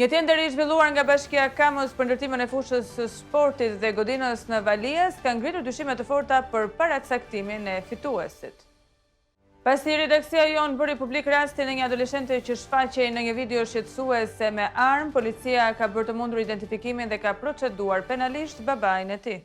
Një tender i zhvilluar nga Bashkia Kamës për ndërtimën e fushës së sportit dhe godinës në Valias ka ngritur dyshime të forta për paracaktimin e fituesit. Pasi redaksia jonë bëri publik rastin e një adoleshente që shfaqej në një video shqetësuese me armë, policia ka bërë të mundur identifikimin dhe ka proceduar penalisht babain e tij.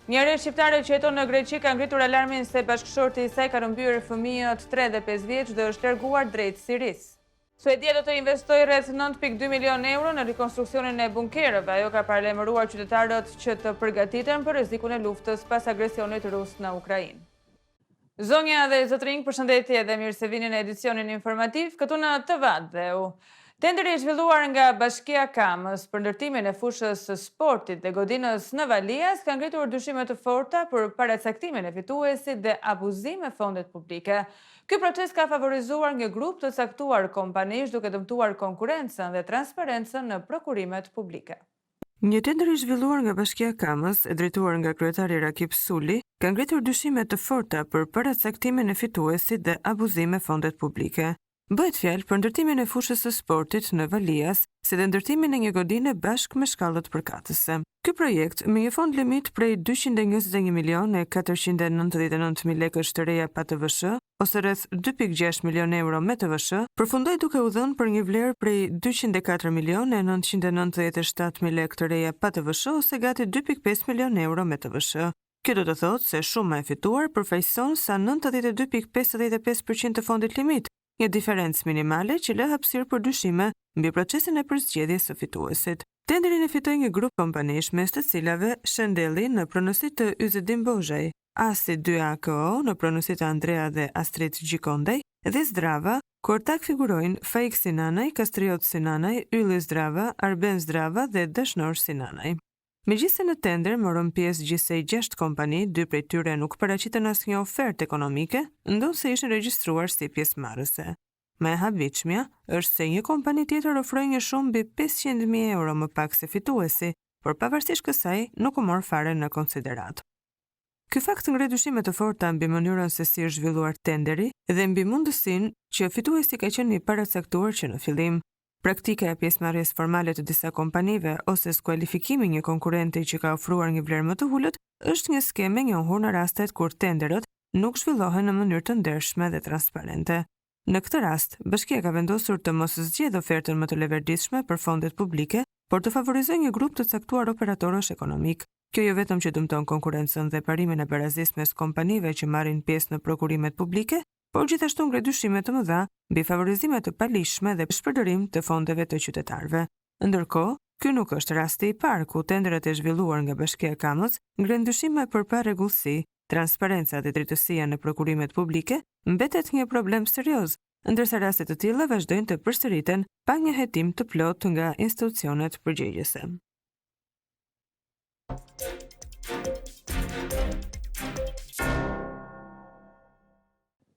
Një re shqiptare që jeton në Greqi ka ngritur alarmin se bashkëshorti i saj ka rëmbyer fëmijët 3 dhe 5 vjeç dhe është larguar drejt Sirisë. Suedia do të investojë rreth 9.2 milion euro në rikonstruksionin e bunkerëve. Ajo ka paralajmëruar qytetarët që të përgatiten për rrezikun e luftës pas agresionit rus në Ukrainë. Zonja dhe zotrinj, përshëndetje dhe mirë se vini në edicionin informativ, këtu në TV. Tenderi i zhvilluar nga Bashkia Kamës për ndërtimin e fushës së sportit dhe godinës në Valias ka ngritur dyshime të forta për paracaktimin e fituesit dhe abuzim me fondet publike. Ky proces ka favorizuar një grup të caktuar kompanish duke dëmtuar konkurrencën dhe transparencën në prokurimet publike. Një tender i zhvilluar nga Bashkia Kamës, e drejtuar nga kryetari Rakip Suli, ka ngritur dyshime të forta për paracaktimin e fituesit dhe abuzim me fondet publike. Bëhet fjalë për ndërtimin e fushës së sportit në Valias, si dhe ndërtimin e një godine bashkë me shkallët përkatëse. Ky projekt, me një fond limit prej 221.499.000 lekësh të reja pa TVSH, ose rreth 2.6 milion euro me TVSH, përfundoi duke u dhënë për një vlerë prej 204.997.000 lekë të reja pa TVSH, ose gati 2.5 milion euro me TVSH. Kjo do të thotë se shuma e fituar përfaqëson sa 92.55% të fondit limit, një diferencë minimale që lë hapësirë për dyshime mbi procesin e përzgjedhjes së fituesit. Tenderin e fitoi një grup kompanish mes të cilave Shendelli në pronësi të Yzedin Bozhaj, Asi 2AKO në pronësi të Andrea dhe Astrid Gjikondaj dhe Zdrava, ku ortak figurojnë Faik Sinanaj, Kastriot Sinanaj, Ylli Zdrava, Arben Zdrava dhe Dashnor Sinanaj. Megjithëse në tender morën pjesë gjithsej 6 kompani, 2 prej tyre nuk paraqiten asnjë ofertë ekonomike, ndonëse se ishin regjistruar si pjesëmarrëse. Më e habitshmja është se një kompani tjetër ofroi një shumë mbi 500.000 euro më pak se fituesi, por pavarësisht kësaj nuk u mor fare në konsiderat. Ky fakt ngre dyshime të forta mbi mënyrën se si është zhvilluar tenderi dhe mbi mundësinë që fituesi ka qenë i paracaktuar që në fillim. Praktika e pjesëmarrjes formale të disa kompanive ose skualifikimi një konkurrenti që ka ofruar një vlerë më të ulët është një skemë e njohur në rastet kur tenderët nuk zhvillohen në mënyrë të ndershme dhe transparente. Në këtë rast, Bashkia ka vendosur të mos zgjedhë ofertën më të leverdishme për fondet publike, por të favorizojë një grup të caktuar operatorësh ekonomik. Kjo jo vetëm që dëmton konkurrencën dhe parimin e barazisë mes kompanive që marrin pjesë në prokurimet publike, por gjithashtu ngre dyshime të mëdha mbi favorizime të palishme dhe shpërdorim të fondeve të qytetarëve. Ndërkohë, ky nuk është rasti i parë ku tenderet e zhvilluar nga Bashkia e Kamës ngren dyshime për parregullsi, transparenca dhe drejtësia në prokurimet publike mbetet një problem serioz, ndërsa raste të tilla vazhdojnë të përsëriten pa një hetim të plotë nga institucionet përgjegjëse.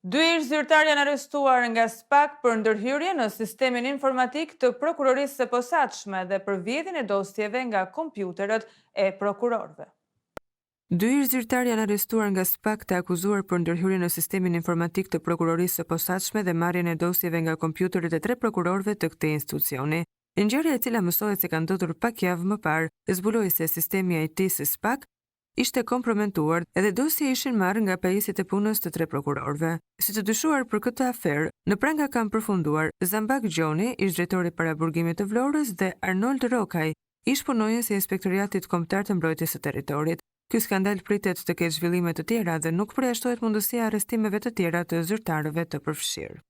Dy ish zyrtar janë arrestuar nga SPAK për ndërhyrje në sistemin informatik të prokurorisë së posaçme dhe për vjedhjen e dosjeve nga kompjuterët e prokurorëve. Dy ish zyrtar janë arrestuar nga SPAK të akuzuar për ndërhyrje në sistemin informatik të prokurorisë së posaçme dhe marrjen e dosjeve nga kompjuterët e 3 prokurorëve të këtij institucioni. Ngjarja e cila mësohet se ka ndodhur pak javë më parë, zbuloi se sistemi IT së SPAK ishte komprometuar edhe dosje ishin marrë nga pajisjet e punës të 3 prokurorëve. Si të dyshuar për këtë aferë, në pranga kanë përfunduar Zambak Gjoni, ish drejtori paraburgimit të Vlorës, dhe Arnold Rokaj, ish punonjës i Inspektoriatit Kombëtar të Mbrojtjes së Territorit. Ky skandal pritet të ketë zhvillime të tjera dhe nuk përjashtohet mundësia e arrestimeve të tjera të zyrtarëve të përfshirë.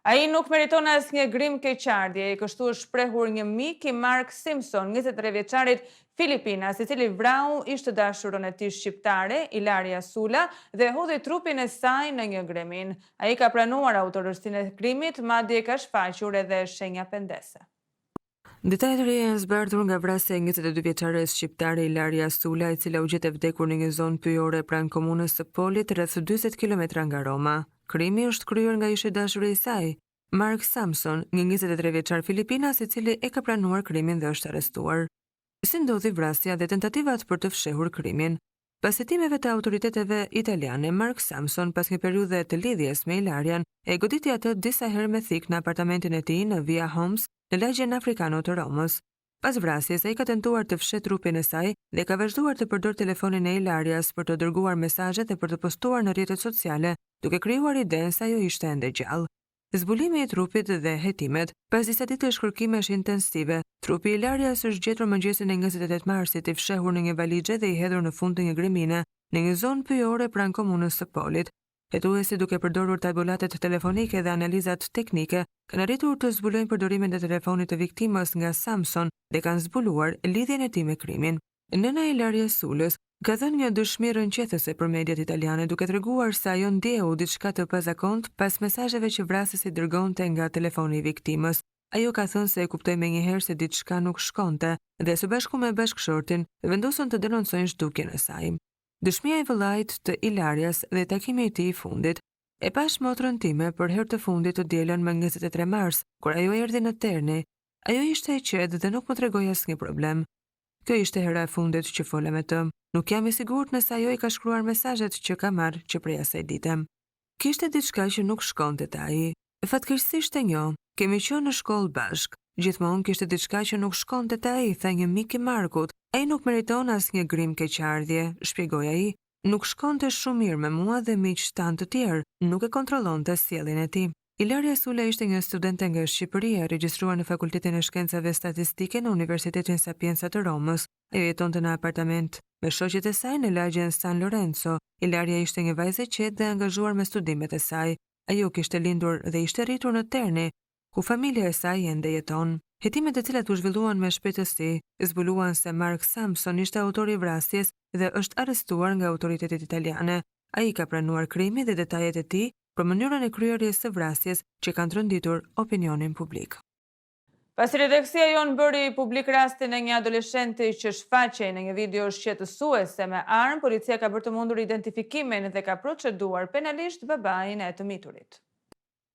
Ai nuk meriton asnjë grim keqardhje, i kështu është shprehur një mik i Mark Simpson, 23 vjeçarit Filipinas, i cili vrau ish të dashurën e tij shqiptare, Ilaria Sula, dhe hodhi trupin e saj në një gremin. Ai ka pranuar autorësinë e krimit, madje ka shfaqur edhe shenja pendese. Detajet e reja janë zbardhur nga vrasja e 22 vjeçares shqiptare Ilaria Sula, e cila u gjet e vdekur në një zonë pyjore pranë komunës së Polit, rreth 40 kilometra nga Roma. Krimi është kryer nga ish dashuri i saj, Mark Samson, një 23 vjeçar Filipinas, i cili e ka pranuar krimin dhe është arrestuar. Si ndodhi vrasja dhe tentativat për të fshehur krimin? Pas hetimeve të autoriteteve italiane, Mark Samson, pas një periudhe të lidhjes me Ilarian, e goditi atë disa herë me thik në apartamentin e tij në Via Homs, në lagjen afrikano të Romës. Pas vrasjes, ai ka tentuar të fshet trupin e saj dhe ka vazhduar të përdor telefonin e Ilarias për të dërguar mesazhe dhe për të postuar në rrjetet sociale, duke krijuar idenë se ajo ishte ende gjallë. Zbulimi i trupit dhe hetimet, pas disa ditësh kërkimesh intensive, trupi i Ilarias është gjetur mëngjesin e 28 marsit i fshehur në një valixhe dhe i hedhur në fund të një grimine në një zonë pyjore pranë komunës së Polit. Hetuesi, duke përdorur tabulatet telefonike dhe analizat teknike, kanë arritur të zbulojnë përdorimin e telefonit të viktimës nga Samson dhe kanë zbuluar lidhjen e tij me krimin. Nëna e Ilarias Sulës ka dhënë një dëshmi rënqethëse për mediat italiane duke treguar se ajo ndjeu diçka të pazakont pas mesazheve që vrasësi dërgonte nga telefoni i viktimës. Ajo ka thënë se e kuptoi menjëherë se diçka nuk shkonte dhe së bashku me bashkëshortin vendosën të denoncojnë zhdukjen e saj. Dëshmia e vëllait të Ilarias dhe takimi i tij i fundit. E pash motrën time për herë të fundit të dielën më 23 mars, kur ajo erdhi në Terni. Ajo ishte e qetë dhe nuk më tregoi asnjë problem. Kjo ishte hera e fundit që fola me të. Nuk jam i sigurt nëse ajo i ka shkruar mesazhet që ka marrë që prej asaj dite. Kishte diçka që nuk shkonte te ai. Fatkeqësisht e njoh. Kemi qenë në shkollë bashk. Gjithmonë kishte diçka që nuk shkonte te ai, tha një mik i Markut. Ai nuk meriton asnjë grim keqardhje, shpjegoi ai. Nuk shkonte shumë mirë me mua dhe miqtë tanë të tjerë, nuk e kontrollonte sjelljen e tij. Ilaria Sula ishte një studente nga Shqipëria, regjistruar në Fakultetin e Shkencave Statistike në Universitetin Sapienza të Romës. Ajo jetonte në apartament me shoqet e saj në lagjen San Lorenzo. Ilaria ishte një vajzë e qetë dhe angazhuar me studimet e saj. Ajo kishte lindur dhe ishte rritur në Terni, ku familja e saj ende jeton. Hetimet e cilat u zhvilluan me shpejtësi zbuluan se Mark Samson ishte autori i vrasjes dhe është arrestuar nga autoritetet italiane. Ai ka pranuar krimin dhe detajet e tij për mënyrën e kryerjes së vrasjes që kanë trënditur opinionin publik. Pasi redaksia jonë bëri publik rastin e një adoleshenti që shfaqej në një video shqetësuese me armë, policia ka bërë të mundur identifikimin dhe ka proceduar penalisht babain e të miturit.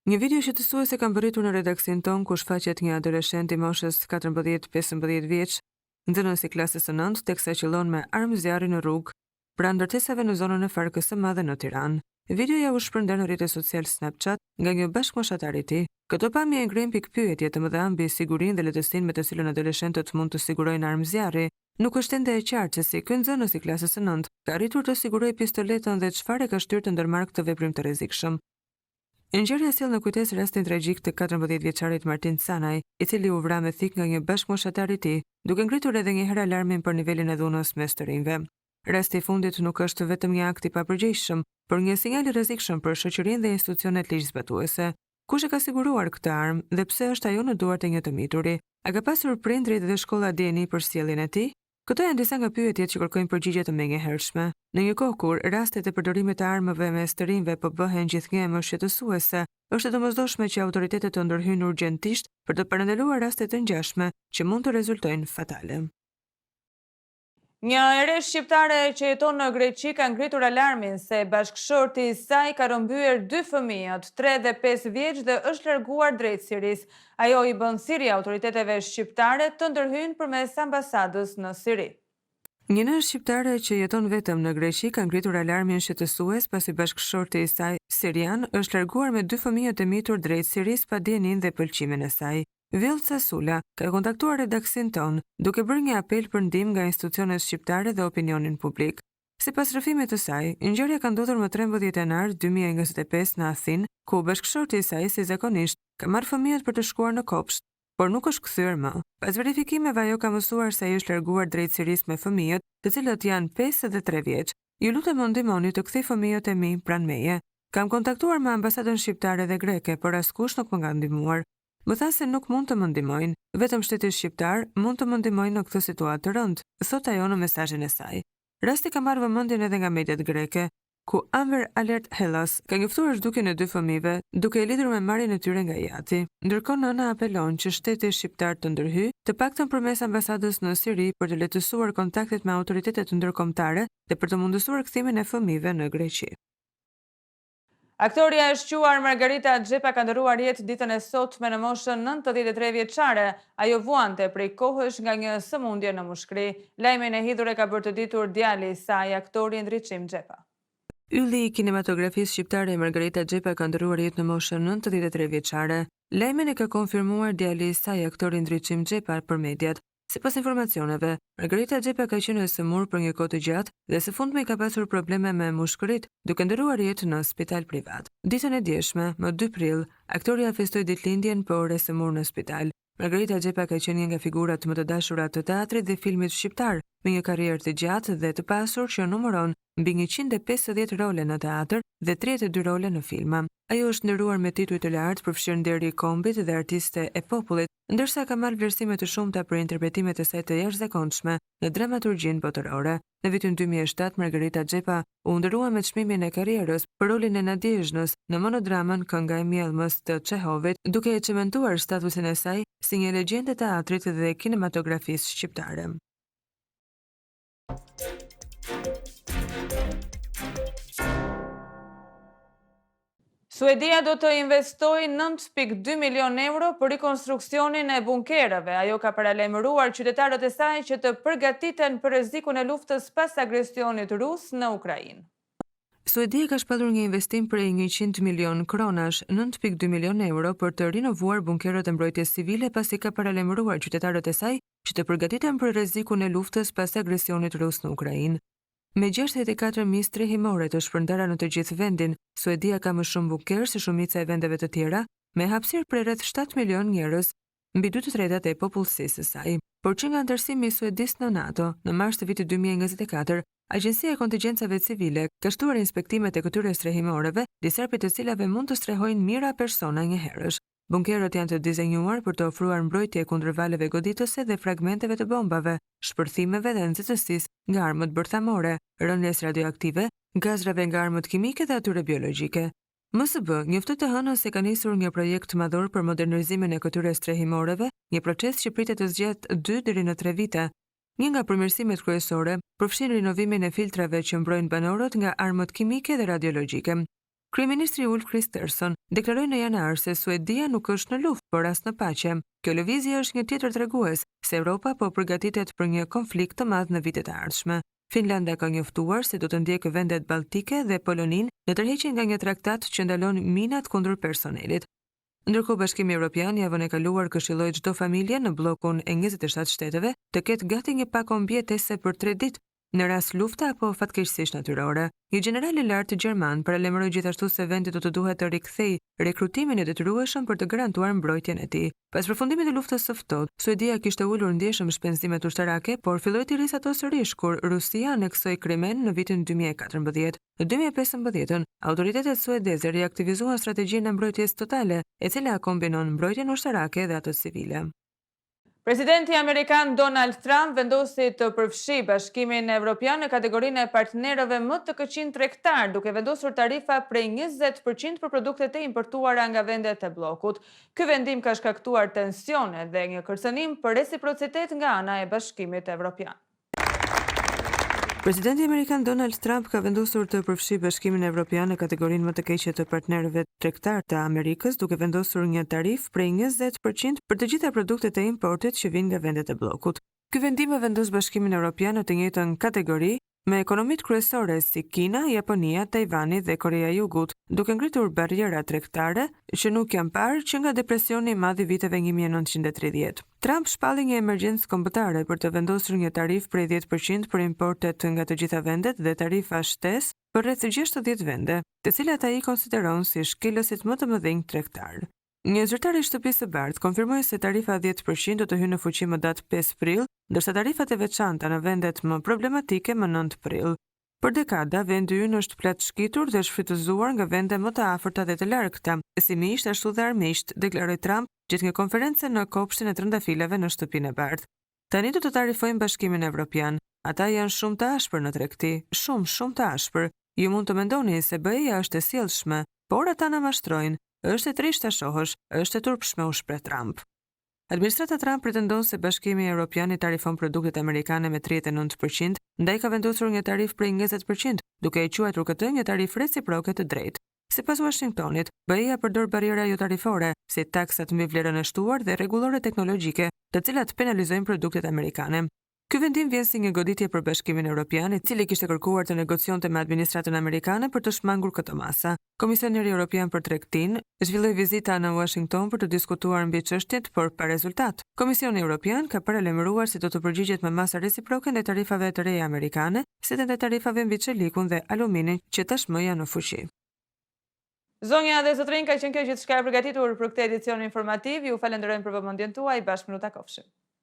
Një video shqetësuese ka mbërritur në redaksin ton ku shfaqet një adoleshent i moshës 14-15 vjeç, nxënës i klasës së 9, teksa qëllon me armë zjarri në rrugë pranë ndërtesave në zonën e Farkës së Madhe në Tiranë. Videoja u shpërndan në rrjetet social Snapchat nga një bashkëmoshatar i tij. Këto pamje e ngrenë pikpyetje të mëdha mbi sigurinë dhe lehtësinë me të cilën adoleshentët mund të sigurojnë armë zjarri. Nuk është ende e qartë se si ky nxënës i klasës së 9 ka arritur të sigurojë pistoletën dhe çfarë ka shtyrë të ndërmarrë këtë veprim të rrezikshëm. Ngjarja sjell në kujtesë rastin tragjik të 14 vjeçarit Martin Canaj, i cili u vra me thik nga një bashkëmoshatar i tij, duke ngritur edhe një herë alarmin për nivelin e dhunës mes të rinjve. Rasti i fundit nuk është vetëm një akt i papërgjegjshëm, por një sinjal i rrezikshëm për shoqërinë dhe institucionet ligjzbatuese. Kush e ka siguruar këtë armë dhe pse është ajo në duart e një të mituri? A ka pasur prindrit dhe shkolla dieni për sjelljen e tij? Këto janë disa nga pyetjet që kërkojnë përgjigje të menjëhershme. Në një kohë kur rastet e përdorimit të armëve mes të rinjve po bëhen gjithnjë më shqetësuese, është e domosdoshme që autoritetet të ndërhyjnë urgjentisht për të parandaluar raste të ngjashme që mund të rezultojnë fatale. Një ere shqiptare që jeton në Greqi ka ngritur alarmin se bashkëshorti i saj ka rrëmbyer 2 fëmijët, 3 dhe 5 vjeç dhe është larguar drejt Sirisë. Ajo i bën thirrje autoriteteve shqiptare të ndërhyjnë përmes ambasadës në Siri. Një nën shqiptare që jeton vetëm në Greqi ka ngritur alarmin shqetësues pasi bashkëshorti i saj sirian është larguar me 2 fëmijët e mitur drejt Sirisë pa dijenin dhe pëlqimin e saj. Vjellca Sula ka kontaktuar redaksin ton duke bërë një apel për ndihmë nga institucionet shqiptare dhe opinionin publik. Sipas rrëfimit të saj, ngjarja ka ndodhur më 13 janar 2025 në Athinë, ku bashkëshorti i saj si zakonisht ka marrë fëmijët për të shkuar në kopsht, por nuk është kthyer më. Pas verifikimeve ajo ka mësuar se ai është larguar drejt Sirisë me fëmijët, të cilët janë 5 dhe 3 vjeç. Ju lutem më ndihmoni të kthej fëmijët e mi pranë meje. Kam kontaktuar me ambasadën shqiptare dhe greke, por askush nuk më ka ndihmuar. Më thanë se nuk mund të më ndihmojnë, vetëm shteti shqiptar mund të më ndihmojnë në këtë situatë të rëndë, thot ajo në mesazhin e saj. Rasti ka marrë vëmendjen edhe nga mediat greke, ku Amber Alert Hellas ka njoftuar zhdukjen e 2 fëmijëve, duke e lidhur me marrjen e tyre nga jati. Ndërkohë nëna apelon që shteti shqiptar të ndërhyjë, të paktën përmes ambasadës në Siri për të lehtësuar kontaktet me autoritetet ndërkombëtare dhe për të mundësuar kthimin e fëmijëve në Greqi. Aktoria e shquar Margarita Xhepa ka ndëruar jetë ditën e sotme në moshën 93 vjeçare. Ajo vuante prej kohësh nga një sëmundje në mushkëri. Lajmin e hidhur e ka bërë të ditur djali i saj, aktori Ndriçim Xhepa. Ylli i kinematografisë shqiptare Margarita Xhepa ka ndëruar jetë në moshën 93 vjeçare. Lajmin e ka konfirmuar djali i saj, aktori Ndriçim Xhepa, për mediat. Sipas informacioneve, Margarita Xhepa ka qenë e sëmurë për një kohë të gjatë dhe së fundmi ka pasur probleme me mushkërit, duke ndëruar jetë në spital privat. Ditën e djeshme, më 2 prill, aktoria festoi ditëlindjen por e sëmurë në spital. Margarita Xhepa ka qenë një nga figurat më të dashura të teatrit dhe filmit shqiptar, me një karrierë të gjatë dhe të pasur që numëron mbi 150 role në teatr dhe 32 role në filma. Ajo është nderuar me tituj të lartë, përfshirë nderi i kombit dhe artiste e popullit, ndërsa ka marrë vlerësime të shumta për interpretimet e saj të jashtëzakonshme në dramaturgjinë botërore. Në vitin 2007, Margarita Xhepa u ndërua me çmimin e karrierës për rolin e Nadezhnës në monodramën Kënga e Mjellmës të Çehovit, duke e çementuar statusin e saj si një legjendë e teatrit dhe kinematografisë shqiptare. Suedia do të investojë 9.2 milion euro për rikonstruksionin e bunkerave. Ajo ka paralajmëruar qytetarët e saj që të përgatiten për rrezikun e luftës pas agresionit rus në Ukrainë. Suedia ka shpallur një investim prej 100 milion kronash, 9.2 milion euro për të rinovuar bunkerët e mbrojtjes civile, pasi ka paralajmëruar qytetarët e saj që të përgatiten për rrezikun e luftës pas agresionit rus në Ukrainë. Me 64 mistre himore të shpërndara në të gjithë vendin, Suedia ka më shumë bunker se shumica e vendeve të tjera, me hapësirë prej rreth 7 milion njerëz, mbi 2/3 e popullsisë së saj. Por që nga ndërsimi i Suedisë në NATO, në mars të vitit 2024, Agjencia e Kontingjencave Civile ka shtuar inspektimet e këtyre strehimoreve, disa prej të cilave mund të strehojnë mijëra persona një herësh. Bunkerët janë të dizenjuar për të ofruar mbrojtje kundër valeve goditëse dhe fragmenteve të bombave, shpërthimeve dhe nxehtësisë nga armët bërthamore, rënjes radioaktive, gazrave nga armët kimike dhe atyre biologjike. MSB njoftë të hënën se ka nisur një projekt madhor për modernizimin e këtyre strehimoreve, një proces që pritet të zgjatë 2 deri në 3 vite. Një nga përmirësimet kryesore përfshin rinovimin e filtrave që mbrojnë banorët nga armët kimike dhe radiologjike. Kryeministri Ulf Kristersson deklaroi në janar se Suedia nuk është në luftë, por as në paqe. Kjo lëvizje është një tjetër tregues se Europa po përgatitet për një konflikt të madh në vitet e ardhshme. Finlanda ka njoftuar se do të ndjekë vendet baltike dhe Poloninë në tërheqjen nga një traktat që ndalon minat kundër personelit. Ndërkohë Bashkimi Evropian javën e kaluar këshilloi çdo familje në bllokun e 27 shteteve të ketë gati një pakon mbijetese për 3 ditë në rast lufte apo fatkeqësisht natyrore. Një general i lartë gjerman paralajmëroi gjithashtu se vendi do të duhet të rikthejë rekrutimin e detyrueshëm për të garantuar mbrojtjen e tij. Pas përfundimit të luftës së ftohtë, Suedia kishte ulur ndjeshëm shpenzimet ushtarake, por filloi të rrisë ato sërish kur Rusia aneksoi Krimen në vitin 2014. Në 2015, autoritetet suedeze reaktivizuan strategjinë e mbrojtjes totale, e cila kombinon mbrojtjen ushtarake dhe atë civile. Presidenti Amerikan Donald Trump vendosi të përfshi Bashkimin Evropian në kategorinë e partnerëve më të këqij tregtar, duke vendosur tarifa prej 20% për produktet e importuara nga vendet e bllokut. Ky vendim ka shkaktuar tensione dhe një kërcënim për reciprocitet nga ana e Bashkimit Evropian. Presidenti Amerikan Donald Trump ka vendosur të përfshi Bashkimin Evropian në kategorinë më të keqe të partnerëve tregtar të Amerikës, duke vendosur një tarifë prej 20% për të gjitha produktet e importit që vijnë nga vendet e bllokut. Ky vendim e vendos Bashkimin Evropian në të njëjtën kategori me ekonomitë kryesore si Kina, Japonia, Tajvani dhe Korea e Jugut, duke ngritur barriera tregtare që nuk janë parë që nga depresioni i madh i viteve 1930. Trump shpalli një emergjencë kombëtare për të vendosur një tarifë prej 10% për importet nga të gjitha vendet dhe tarifa shtesë për rreth 60 vende, të cilat ai konsideron si shkelësit më të mëdhenj tregtar. Një zyrtar i Shtëpisë së Bardhë konfirmoi se tarifa 10% do të hyjë në fuqi më datë 5 prill, ndërsa tarifat e veçanta në vendet më problematike më 9 prill. Për dekada, vendi ynë është plot shkitur dhe shfrytëzuar nga vende më të afërta dhe të largëta, si miqt ashtu dhe armiqt, deklaroi Trump gjatë një konference në kopshtin e trëndafilave në Shtëpinë e Bardhë. Tani do të tarifojmë Bashkimin Evropian. Ata janë shumë të ashpër në tregti, shumë të ashpër. Ju mund të mendoni se BE-ja është e sjellshme, por ata na mashtrojnë. Është e trisht ta shohësh, është e turpshme, u shpreh Trump. Administrata Trump pretendon se Bashkimi Evropian i tarifon produktet amerikane me 39%, ndaj ka vendosur një tarifë prej 20%, duke e quajtur këtë një tarifë reciproke të drejtë. Sipas Washingtonit, BE-ja përdor barriera jo tarifore, si taksat mbi vlerën e shtuar dhe rregullore teknologjike, të cilat penalizojnë produktet amerikane. Ky vendim vjen si një goditje për Bashkimin Evropian, i cili kishte kërkuar të negocionte me administratën amerikane për të shmangur këtë masa. Komisioneri Evropian për Tregtinë zhvilloi vizita në Washington për të diskutuar mbi çështjet, por pa rezultat. Komisioni Evropian ka paralajmëruar se do të përgjigjet me masa reciproke ndaj tarifave të reja amerikane, si dhe ndaj tarifave mbi çelikun dhe aluminin që tashmë janë në fuqi. Zonja dhe zotrinj, ka qenë kjo gjithçka e përgatitur për këtë edicion informativ. Ju falenderojmë për vëmendjen tuaj. Bashkë në takofshim.